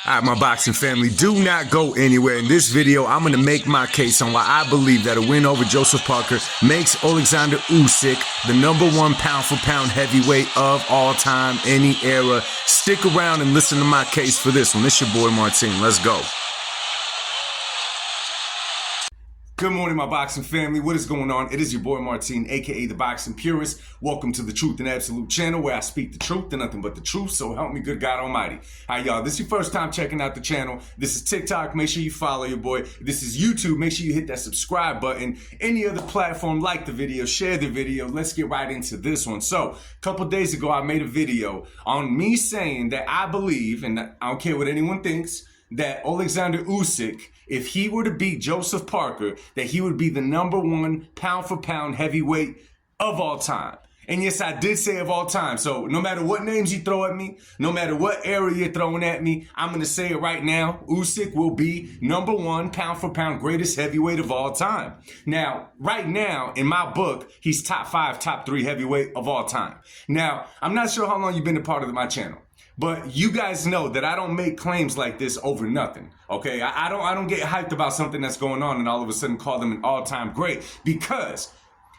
All right, my boxing family, do not go anywhere. In this video, I'm going to make my case on why I believe that a win over Joseph Parker makes Alexander Usyk the #1 pound-for-pound heavyweight of all time, any era. Stick around and listen to my case for this one. It's your boy Martin. Let's go. Good morning, my boxing family. What is going on? It is your boy Martin, aka the Boxing Purist. Welcome to the Truth and Absolute channel, where I speak the truth and nothing but the truth. So help me, good God Almighty. All right, y'all. This is your first time checking out the channel. This is TikTok. Make sure you follow your boy. This is YouTube. Make sure you hit that subscribe button. Any other platform, like the video, share the video. Let's get right into this one. So, a couple days ago, I made a video on me saying that I believe, and I don't care what anyone thinks, that Alexander Usyk, if he were to beat Joseph Parker, that he would be the #1 pound-for-pound heavyweight of all time. And yes, I did say of all time. So no matter what names you throw at me, no matter what era you're throwing at me, I'm going to say it right now. Usyk will be #1 pound-for-pound greatest heavyweight of all time. Now, right now, in my book, he's top 5, top 3 heavyweight of all time. Now, I'm not sure how long you've been a part of my channel, but you guys know that I don't make claims like this over nothing, okay? I don't get hyped about something that's going on and all of a sudden call them an all-time great, because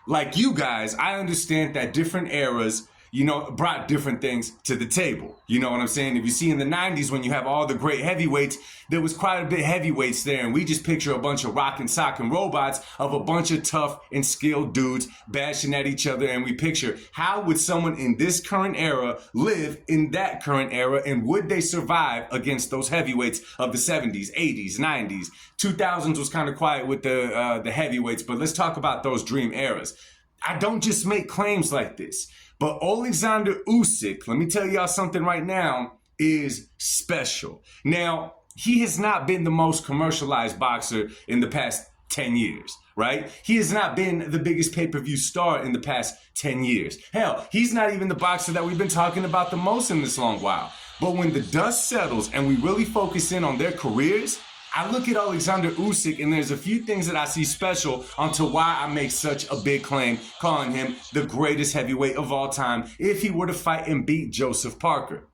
like you guys, I understand that different eras, you know, brought different things to the table. You know what I'm saying? If you see in the 90s, when you have all the great heavyweights, there was quite a bit of heavyweights there, and we just picture a bunch of rock and sock and robots of a bunch of tough and skilled dudes bashing at each other, and we picture how would someone in this current era live in that current era, and would they survive against those heavyweights of the 70s, 80s, 90s? 2000s was kind of quiet with the heavyweights, but let's talk about those dream eras. I don't just make claims like this, but Alexander Usyk, let me tell y'all something right now, is special. Now, he has not been the most commercialized boxer in the past 10 years, right? He has not been the biggest pay-per-view star in the past 10 years. Hell, he's not even the boxer that we've been talking about the most in this long while. But when the dust settles and we really focus in on their careers, I look at Alexander Usyk, and there's a few things that I see special onto why I make such a big claim, calling him the greatest heavyweight of all time if he were to fight and beat Joseph Parker.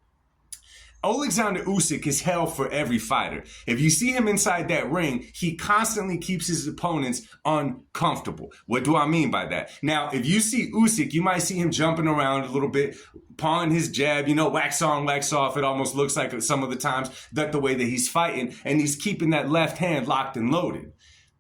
Alexander Usyk is hell for every fighter. If you see him inside that ring, he constantly keeps his opponents uncomfortable. What do I mean by that? Now, if you see Usyk, you might see him jumping around a little bit, pawing his jab, you know, wax on, wax off. It almost looks like some of the times that the way that he's fighting, and he's keeping that left hand locked and loaded.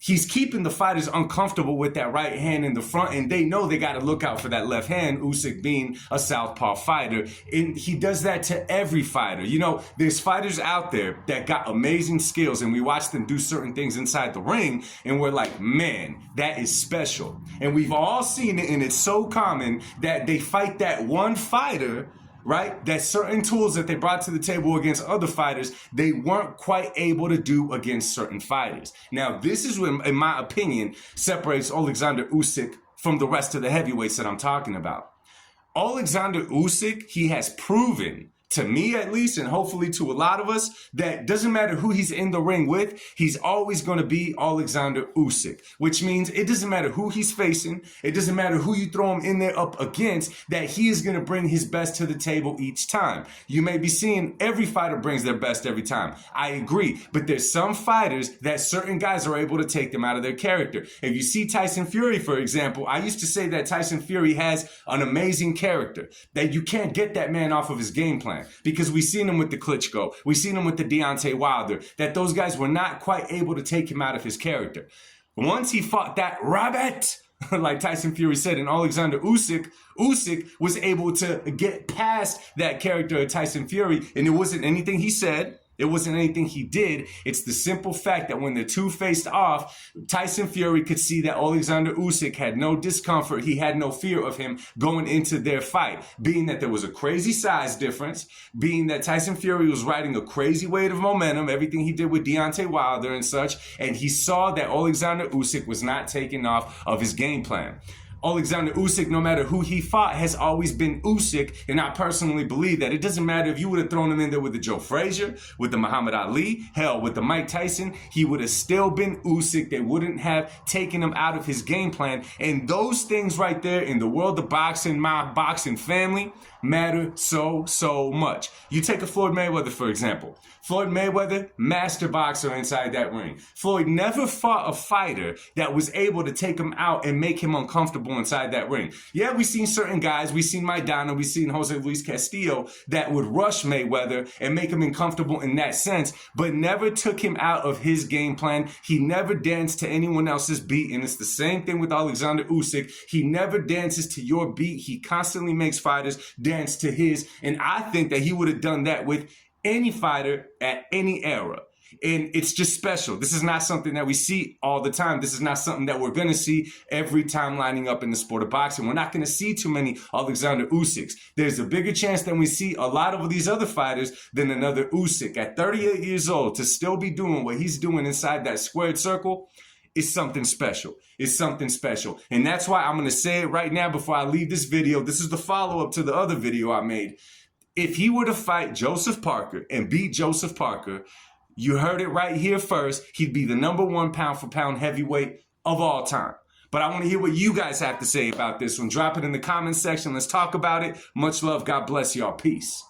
He's keeping the fighters uncomfortable with that right hand in the front, and they know they got to look out for that left hand, Usyk being a southpaw fighter. And he does that to every fighter. You know, there's fighters out there that got amazing skills, and we watch them do certain things inside the ring, and we're like, man, that is special. And we've all seen it, and it's so common that they fight that one fighter, right? That certain tools that they brought to the table against other fighters, they weren't quite able to do against certain fighters. Now, this is what, in my opinion, separates Alexander Usyk from the rest of the heavyweights that I'm talking about. Alexander Usyk, he has proven, to me at least, and hopefully to a lot of us, that doesn't matter who he's in the ring with, he's always going to be Alexander Usyk, which means it doesn't matter who he's facing, it doesn't matter who you throw him in there up against, that he is going to bring his best to the table each time. You may be seeing every fighter brings their best every time. I agree, but there's some fighters that certain guys are able to take them out of their character. If you see Tyson Fury, for example, I used to say that Tyson Fury has an amazing character, that you can't get that man off of his game plan. Because we've seen him with the Klitschko, we've seen him with the Deontay Wilder, that those guys were not quite able to take him out of his character. Once he fought that rabbit, like Tyson Fury said, and Alexander Usyk was able to get past that character of Tyson Fury, and it wasn't anything he said, it wasn't anything he did. It's the simple fact that when the two faced off, Tyson Fury could see that Alexander Usyk had no discomfort. He had no fear of him going into their fight, being that there was a crazy size difference, being that Tyson Fury was riding a crazy weight of momentum, everything he did with Deontay Wilder and such, and he saw that Alexander Usyk was not taking off of his game plan. Alexander Usyk, no matter who he fought, has always been Usyk, and I personally believe that it doesn't matter if you would have thrown him in there with the Joe Frazier, with the Muhammad Ali, hell, with the Mike Tyson, he would have still been Usyk. They wouldn't have taken him out of his game plan, and those things right there in the world of boxing, my boxing family, matter so much. You take a Floyd Mayweather, for example. Floyd Mayweather, master boxer inside that ring. Floyd never fought a fighter that was able to take him out and make him uncomfortable inside that ring. Yeah, we've seen certain guys, we've seen Maidana, we've seen Jose Luis Castillo that would rush Mayweather and make him uncomfortable in that sense, but never took him out of his game plan. He never danced to anyone else's beat, and it's the same thing with Alexander Usyk. He never dances to your beat. He constantly makes fighters dance to his, and I think that he would have done that with any fighter at any era. And it's just special. This is not something that we see all the time. This is not something that we're going to see every time lining up in the sport of boxing. We're not going to see too many Alexander Usyks. There's a bigger chance that we see a lot of these other fighters than another Usyk. At 38 years old, to still be doing what he's doing inside that squared circle is something special. It's something special. And that's why I'm going to say it right now before I leave this video. This is the follow-up to the other video I made. If he were to fight Joseph Parker and beat Joseph Parker, you heard it right here first, he'd be the #1 pound-for-pound heavyweight of all time. But I want to hear what you guys have to say about this one. Drop it in the comments section. Let's talk about it. Much love. God bless y'all. Peace.